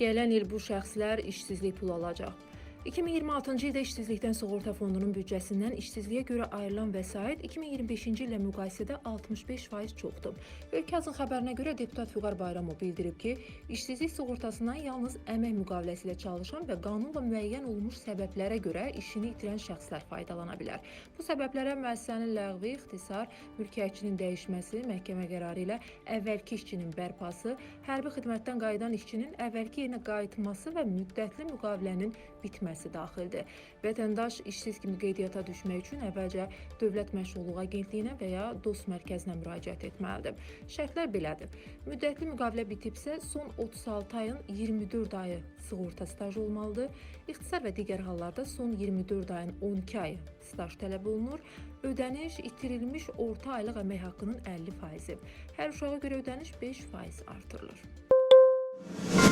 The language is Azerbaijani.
Gələn il bu şəxslər işsizlik pulu alacaq. 2026-cı ildə İşsizlikdən Sığorta Fondunun büdcəsindən işsizliyə görə ayrılan vəsait 2025-ci illə müqayisədə 65% çoxdur. Ölkə Azın xəbərinə görə deputat Füqar Bayramov bildirib ki, işsizlik sığortasından yalnız əmək müqaviləsi ilə çalışan və qanunla müəyyən olunmuş səbəblərə görə işini itirən şəxslər faydalana bilər. Bu səbəblərə müəssisənin ləğvi, ixtisar, mülkiyyətçinin dəyişməsi, məhkəmə qərarı ilə əvvəlki işçinin bərpası, hərbi xidmətdən qayıdan işçinin əvvəlki yerinə qayıtması və müddətli müqavilənin bitməsi daxildir. Vətəndaş işsiz kimi qeydiyyata düşmək üçün əvvəlcə Dövlət Məşğulluq Agentliyinə və ya DOST mərkəzinə müraciət etməlidir. Şərtlər belədir. Müddətli müqavilə bitibsə, son 36 ayın 24 ayı sığorta stajı olmalıdır. İxtisar və digər hallarda son 24 ayın 12 ayı staj tələb olunur. Ödəniş itirilmiş orta aylıq əmək haqqının 50%. Hər uşağa görə ödəniş 5% artırılır.